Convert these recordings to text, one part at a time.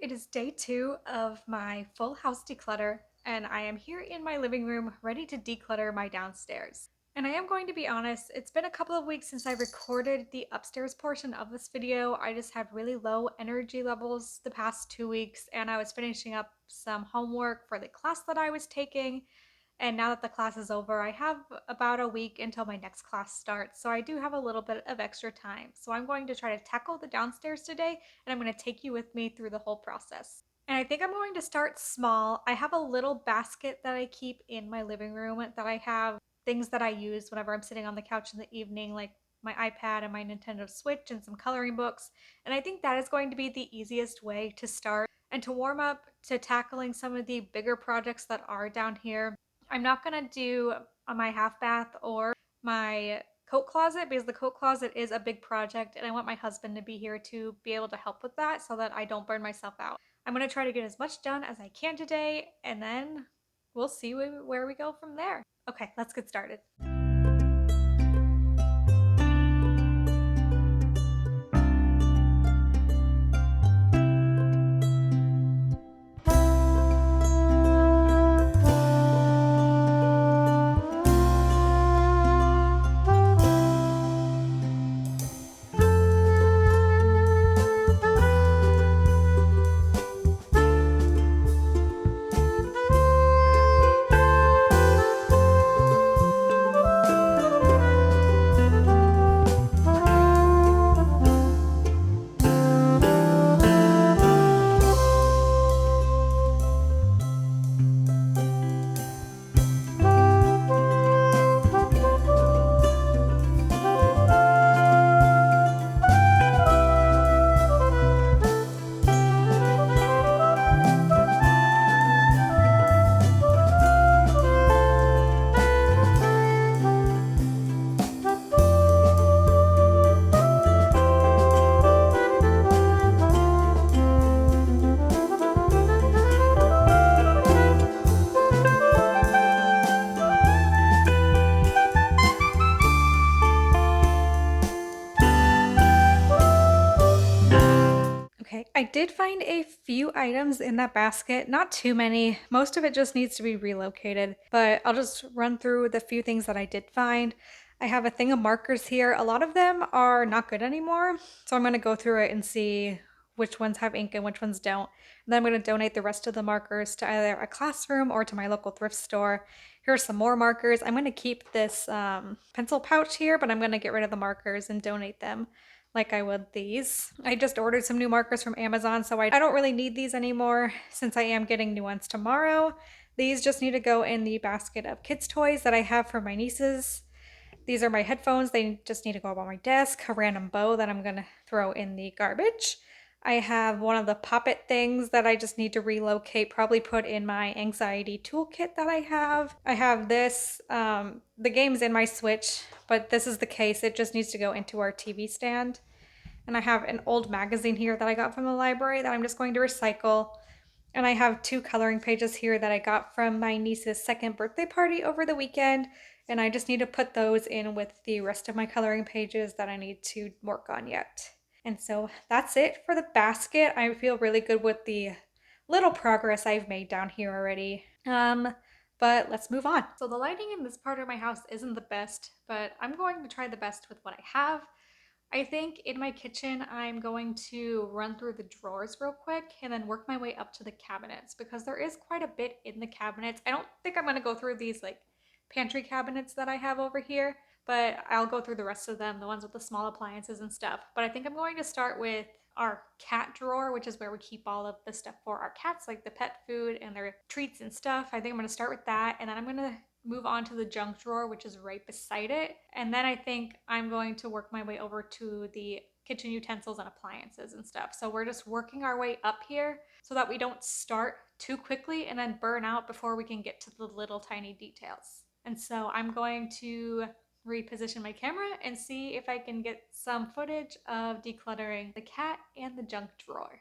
It is day 2 of my full house declutter, and I am here in my living room ready to declutter my downstairs. And I am going to be honest, it's been a couple of weeks since I recorded the upstairs portion of this video. I just had really low energy levels the past 2 weeks, and I was finishing up some homework for the class that I was taking. And now that the class is over, I have about a week until my next class starts. So I do have a little bit of extra time. So I'm going to try to tackle the downstairs today, and I'm going to take you with me through the whole process. And I think I'm going to start small. I have a little basket that I keep in my living room that I have things that I use whenever I'm sitting on the couch in the evening, like my iPad and my Nintendo Switch and some coloring books. And I think that is going to be the easiest way to start and to warm up to tackling some of the bigger projects that are down here. I'm not going to do my half bath or my coat closet because the coat closet is a big project and I want my husband to be here to be able to help with that so that I don't burn myself out. I'm going to try to get as much done as I can today, and then we'll see where we go from there. Okay, let's get started. Okay, I did find a few items in that basket, not too many. Most of it just needs to be relocated, but I'll just run through the few things that I did find. I have a thing of markers here. A lot of them are not good anymore, so I'm going to go through it and see which ones have ink and which ones don't. And then I'm going to donate the rest of the markers to either a classroom or to my local thrift store. Here are some more markers. I'm going to keep this pencil pouch here, but I'm going to get rid of the markers and donate them like I would these. I just ordered some new markers from Amazon, so I don't really need these anymore since I am getting new ones tomorrow. These just need to go in the basket of kids' toys that I have for my nieces. These are my headphones. They just need to go up on my desk. A random bow that I'm gonna throw in the garbage. I have one of the poppet things that I just need to relocate, probably put in my anxiety toolkit that I have. I have this, the game's in my Switch, but this is the case. It just needs to go into our TV stand. And I have an old magazine here that I got from the library that I'm just going to recycle. And I have 2 coloring pages here that I got from my niece's second birthday party over the weekend. And I just need to put those in with the rest of my coloring pages that I need to work on yet. And so that's it for the basket. I feel really good with the little progress I've made down here already. But let's move on. So the lighting in this part of my house isn't the best, but I'm going to try the best with what I have. I think in my kitchen, I'm going to run through the drawers real quick and then work my way up to the cabinets because there is quite a bit in the cabinets. I don't think I'm going to go through these like pantry cabinets that I have over here, but I'll go through the rest of them, the ones with the small appliances and stuff. But I think I'm going to start with our cat drawer, which is where we keep all of the stuff for our cats, like the pet food and their treats and stuff. I think I'm going to start with that, and then I'm going to move on to the junk drawer, which is right beside it. And then I think I'm going to work my way over to the kitchen utensils and appliances and stuff. So we're just working our way up here so that we don't start too quickly and then burn out before we can get to the little tiny details. And so I'm going to reposition my camera and see if I can get some footage of decluttering the cat and the junk drawer.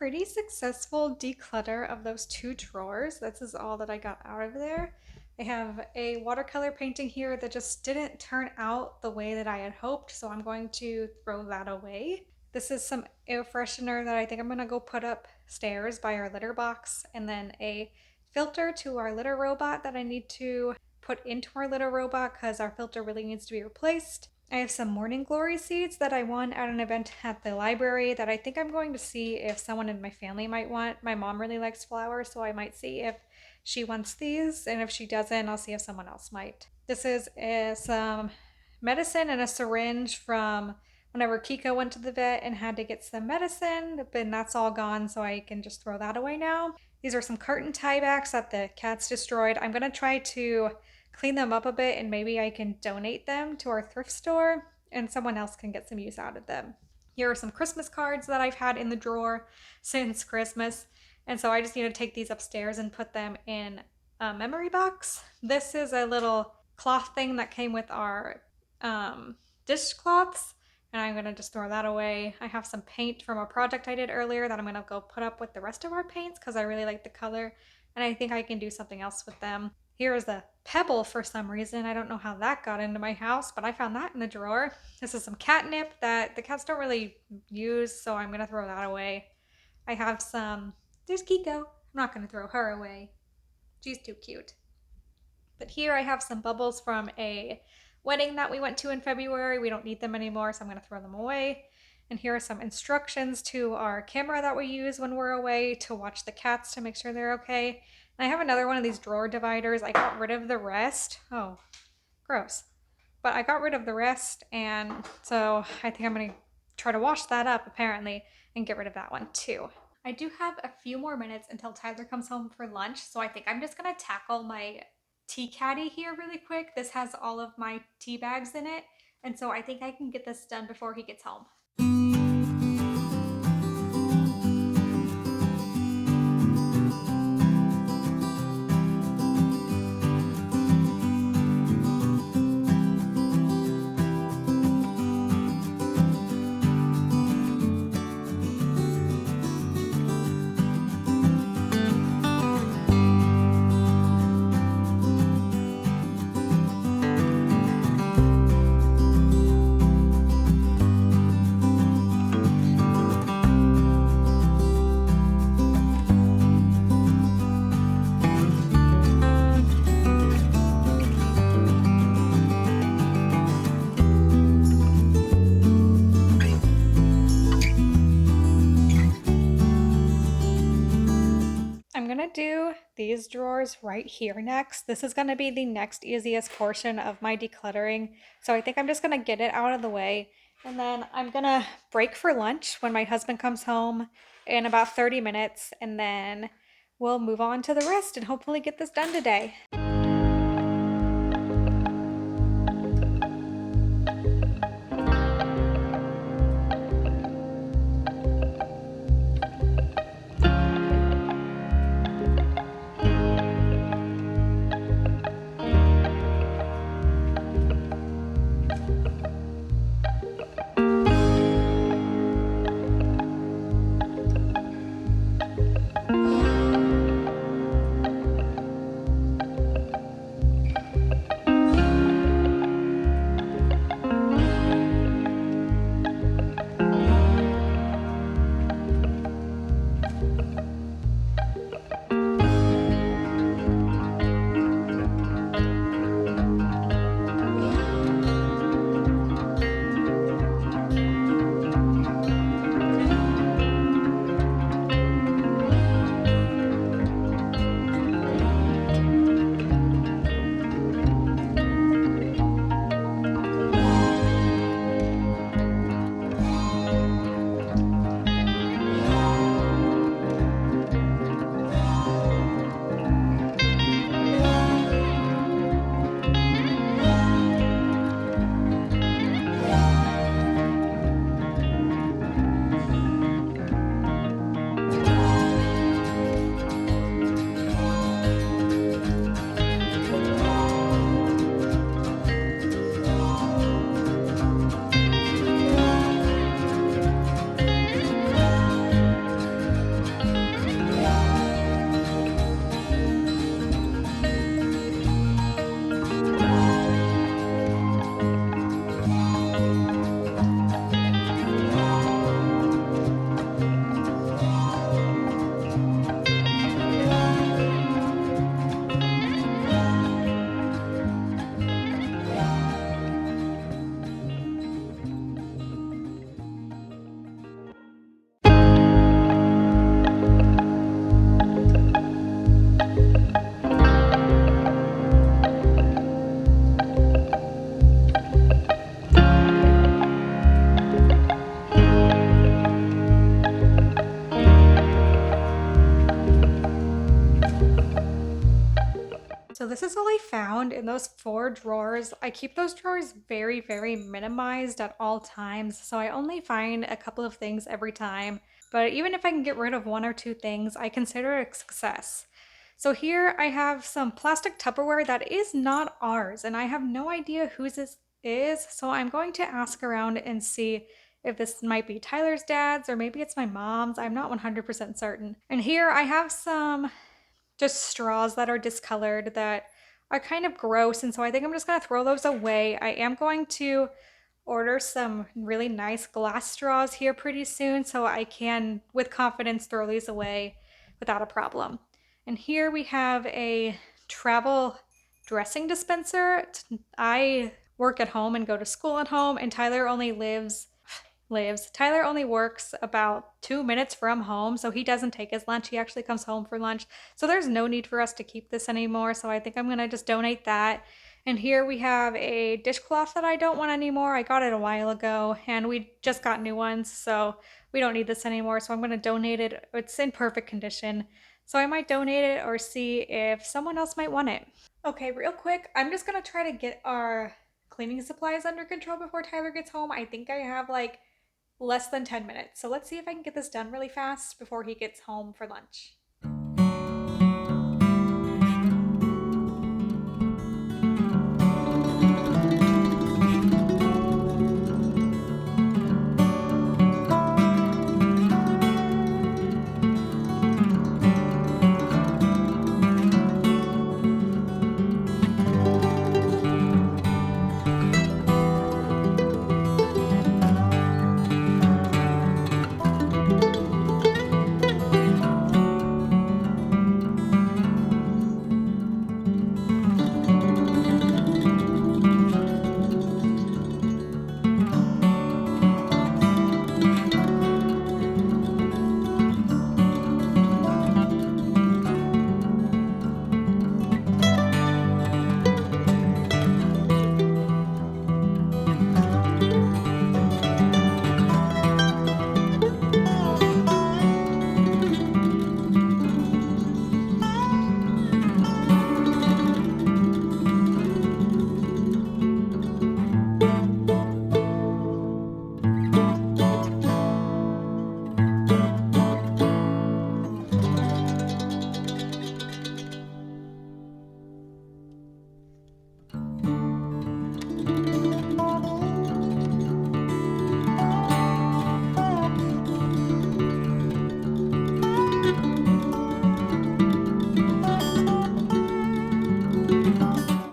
pretty successful declutter of those two drawers. This is all that I got out of there. I have a watercolor painting here that just didn't turn out the way that I had hoped, so I'm going to throw that away. This is some air freshener that I think I'm gonna go put upstairs by our litter box, and then a filter to our litter robot that I need to put into our litter robot because our filter really needs to be replaced. I have some morning glory seeds that I won at an event at the library that I think I'm going to see if someone in my family might want. My mom really likes flowers, so I might see if she wants these, and if she doesn't, I'll see if someone else might. This is some medicine and a syringe from whenever Kiko went to the vet and had to get some medicine, but that's all gone, so I can just throw that away now. These are some curtain tiebacks that the cats destroyed. I'm gonna try to clean them up a bit and maybe I can donate them to our thrift store and someone else can get some use out of them. Here are some Christmas cards that I've had in the drawer since Christmas. And so I just need to take these upstairs and put them in a memory box. This is a little cloth thing that came with our dishcloths, and I'm gonna just throw that away. I have some paint from a project I did earlier that I'm gonna go put up with the rest of our paints because I really like the color and I think I can do something else with them. Here is the pebble for some reason. I don't know how that got into my house, but I found that in the drawer. This is some catnip that the cats don't really use, so I'm gonna throw that away. I have some, there's Kiko. I'm not gonna throw her away. She's too cute. But here I have some bubbles from a wedding that we went to in February. We don't need them anymore, so I'm gonna throw them away. And here are some instructions to our camera that we use when we're away to watch the cats to make sure they're okay. And I have another one of these drawer dividers. I got rid of the rest. Oh, gross. But I got rid of the rest, and so I think I'm gonna try to wash that up apparently and get rid of that one too. I do have a few more minutes until Tyler comes home for lunch, so I think I'm just gonna tackle my tea caddy here really quick. This has all of my tea bags in it, and so I think I can get this done before he gets home. I'm gonna do these drawers right here next. This is gonna be the next easiest portion of my decluttering. So I think I'm just gonna get it out of the way. And then I'm gonna break for lunch when my husband comes home in about 30 minutes. And then we'll move on to the rest and hopefully get this done today. So this is all I found in those 4 drawers. I keep those drawers very, very minimized at all times. So I only find a couple of things every time. But even if I can get rid of 1 or 2 things, I consider it a success. So here I have some plastic Tupperware that is not ours, and I have no idea whose this is. So I'm going to ask around and see if this might be Tyler's dad's or maybe it's my mom's. I'm not 100% certain. And here I have some just straws that are discolored that are kind of gross. And so I think I'm just going to throw those away. I am going to order some really nice glass straws here pretty soon so I can, with confidence, throw these away without a problem. And here we have a travel dressing dispenser. I work at home and go to school at home, and Tyler only works about 2 minutes from home, so he doesn't take his lunch. He actually comes home for lunch. So there's no need for us to keep this anymore. So I think I'm going to just donate that. And here we have a dishcloth that I don't want anymore. I got it a while ago and we just got new ones. So we don't need this anymore. So I'm going to donate it. It's in perfect condition. So I might donate it or see if someone else might want it. Okay, real quick, I'm just going to try to get our cleaning supplies under control before Tyler gets home. I think I have like less than 10 minutes. So let's see if I can get this done really fast before he gets home for lunch.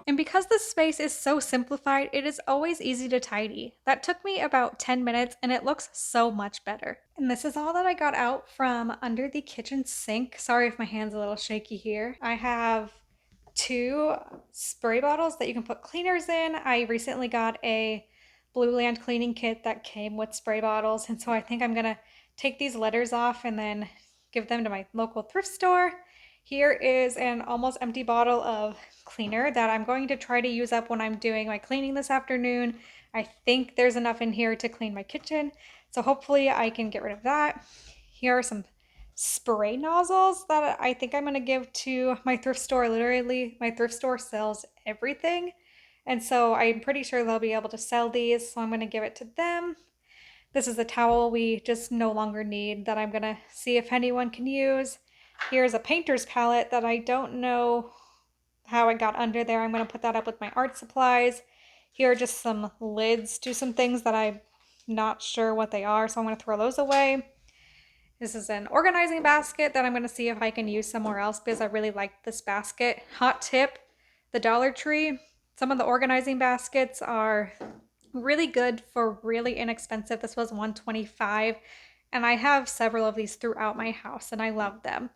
And because this space is so simplified, it is always easy to tidy. That took me about 10 minutes and it looks so much better. And this is all that I got out from under the kitchen sink. Sorry if my hand's a little shaky here. I have 2 spray bottles that you can put cleaners in. I recently got a Blue Land cleaning kit that came with spray bottles. And so I think I'm gonna take these letters off and then give them to my local thrift store. Here is an almost empty bottle of cleaner that I'm going to try to use up when I'm doing my cleaning this afternoon. I think there's enough in here to clean my kitchen, so hopefully I can get rid of that. Here are some spray nozzles that I think I'm going to give to my thrift store. Literally, my thrift store sells everything, and so I'm pretty sure they'll be able to sell these, so I'm going to give it to them. This is a towel we just no longer need that I'm going to see if anyone can use. Here's a painter's palette that I don't know how it got under there. I'm going to put that up with my art supplies. Here are just some lids to some things that I'm not sure what they are, so I'm going to throw those away. This is an organizing basket that I'm going to see if I can use somewhere else because I really like this basket. Hot tip, the Dollar Tree. Some of the organizing baskets are really good for really inexpensive. This was $125, and I have several of these throughout my house and I love them.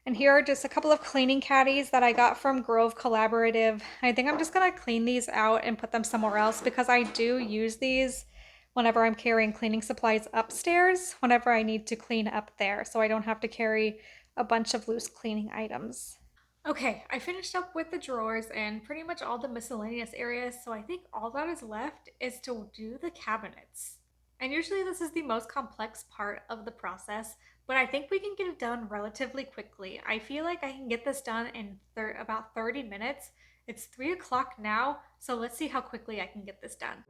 And here are just a couple of cleaning caddies that I got from Grove Collaborative. I think I'm just going to clean these out and put them somewhere else because I do use these whenever I'm carrying cleaning supplies upstairs, whenever I need to clean up there, so I don't have to carry a bunch of loose cleaning items. Okay, I finished up with the drawers and pretty much all the miscellaneous areas, so I think all that is left is to do the cabinets. And usually this is the most complex part of the process, but I think we can get it done relatively quickly. I feel like I can get this done in about 30 minutes. It's 3 o'clock now, so let's see how quickly I can get this done.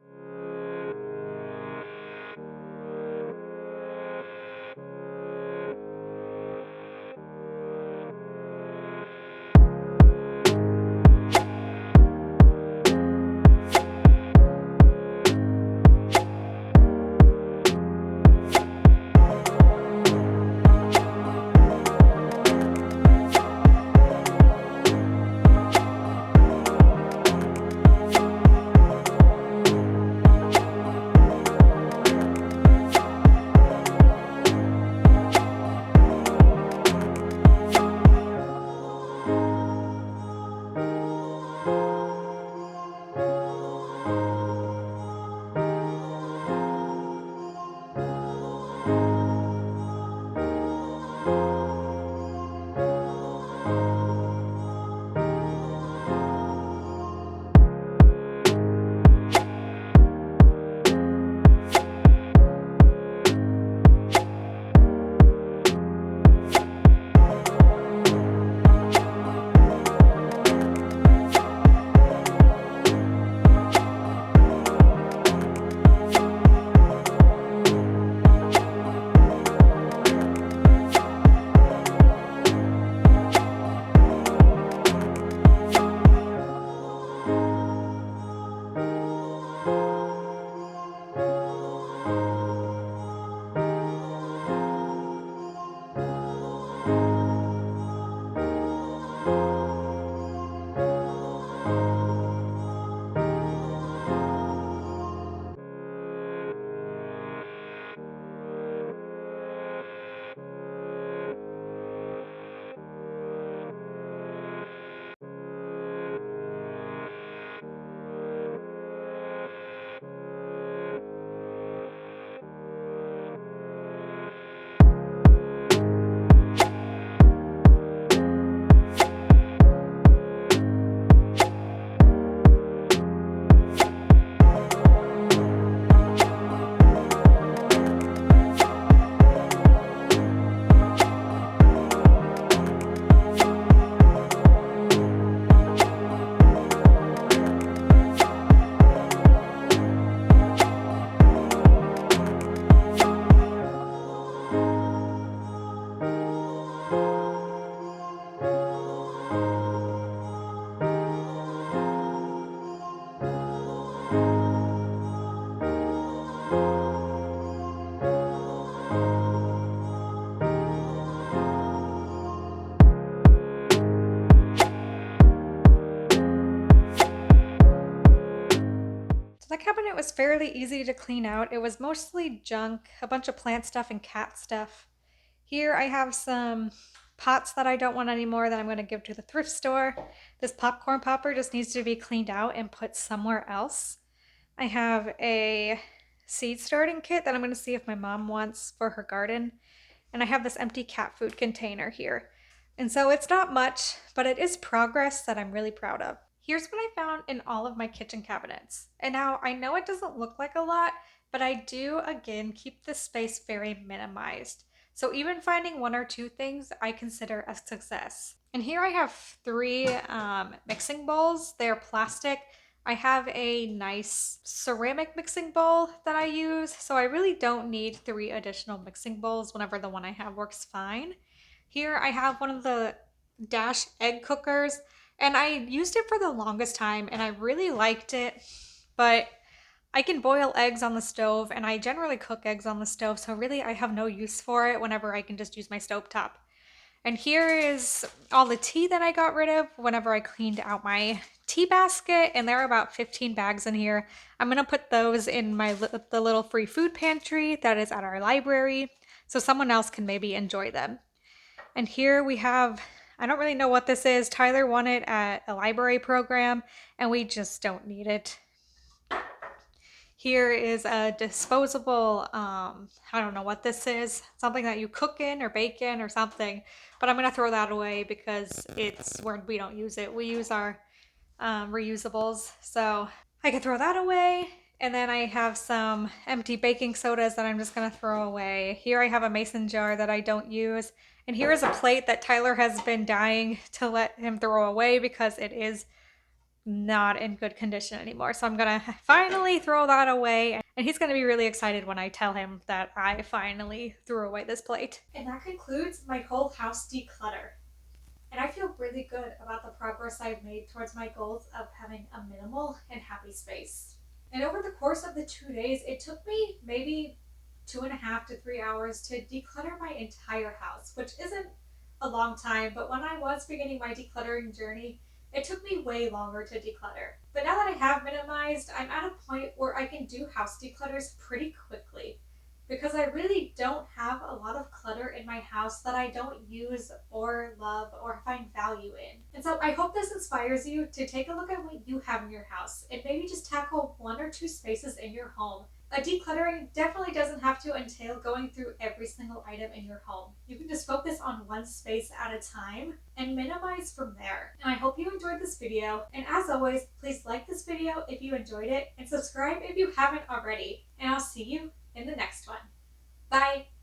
So that cabinet was fairly easy to clean out. It was mostly junk, a bunch of plant stuff and cat stuff. Here I have some pots that I don't want anymore that I'm going to give to the thrift store. This popcorn popper just needs to be cleaned out and put somewhere else. I have a seed starting kit that I'm going to see if my mom wants for her garden. And I have this empty cat food container here. And so it's not much, but it is progress that I'm really proud of. Here's what I found in all of my kitchen cabinets. And now I know it doesn't look like a lot, but I do again keep the space very minimized. So even finding one or two things I consider a success. And here I have three mixing bowls. They're plastic. I have a nice ceramic mixing bowl that I use, so I really don't need three additional mixing bowls whenever the one I have works fine. Here I have one of the Dash egg cookers, and I used it for the longest time and I really liked it, but I can boil eggs on the stove and I generally cook eggs on the stove, so really I have no use for it whenever I can just use my stovetop. And here is all the tea that I got rid of whenever I cleaned out my tea basket, and there are about 15 bags in here. I'm gonna put those in the little free food pantry that is at our library, so someone else can maybe enjoy them. And here we have, I don't really know what this is. Tyler won it at a library program, and we just don't need it. Here is a disposable, I don't know what this is, something that you cook in or bake in or something, but I'm gonna throw that away because we don't use it. We use our reusables, so I can throw that away. And then I have some empty baking sodas that I'm just gonna throw away. Here I have a mason jar that I don't use. And here is a plate that Tyler has been dying to let him throw away because it is not in good condition anymore. So I'm gonna finally throw that away. And he's gonna be really excited when I tell him that I finally threw away this plate. And that concludes my whole house declutter. And I feel really good about the progress I've made towards my goals of having a minimal and happy space. And over the course of the 2 days, it took me maybe 2.5 to 3 hours to declutter my entire house, which isn't a long time, but when I was beginning my decluttering journey, it took me way longer to declutter. But now that I have minimized, I'm at a point where I can do house declutters pretty quickly because I really don't have a lot of clutter in my house that I don't use or love or find value in. And so I hope this inspires you to take a look at what you have in your house and maybe just tackle 1 or 2 spaces in your home. A decluttering definitely doesn't have to entail going through every single item in your home. You can just focus on one space at a time and minimize from there. And I hope you enjoyed this video. And as always, please like this video if you enjoyed it and subscribe if you haven't already. And I'll see you in the next one. Bye!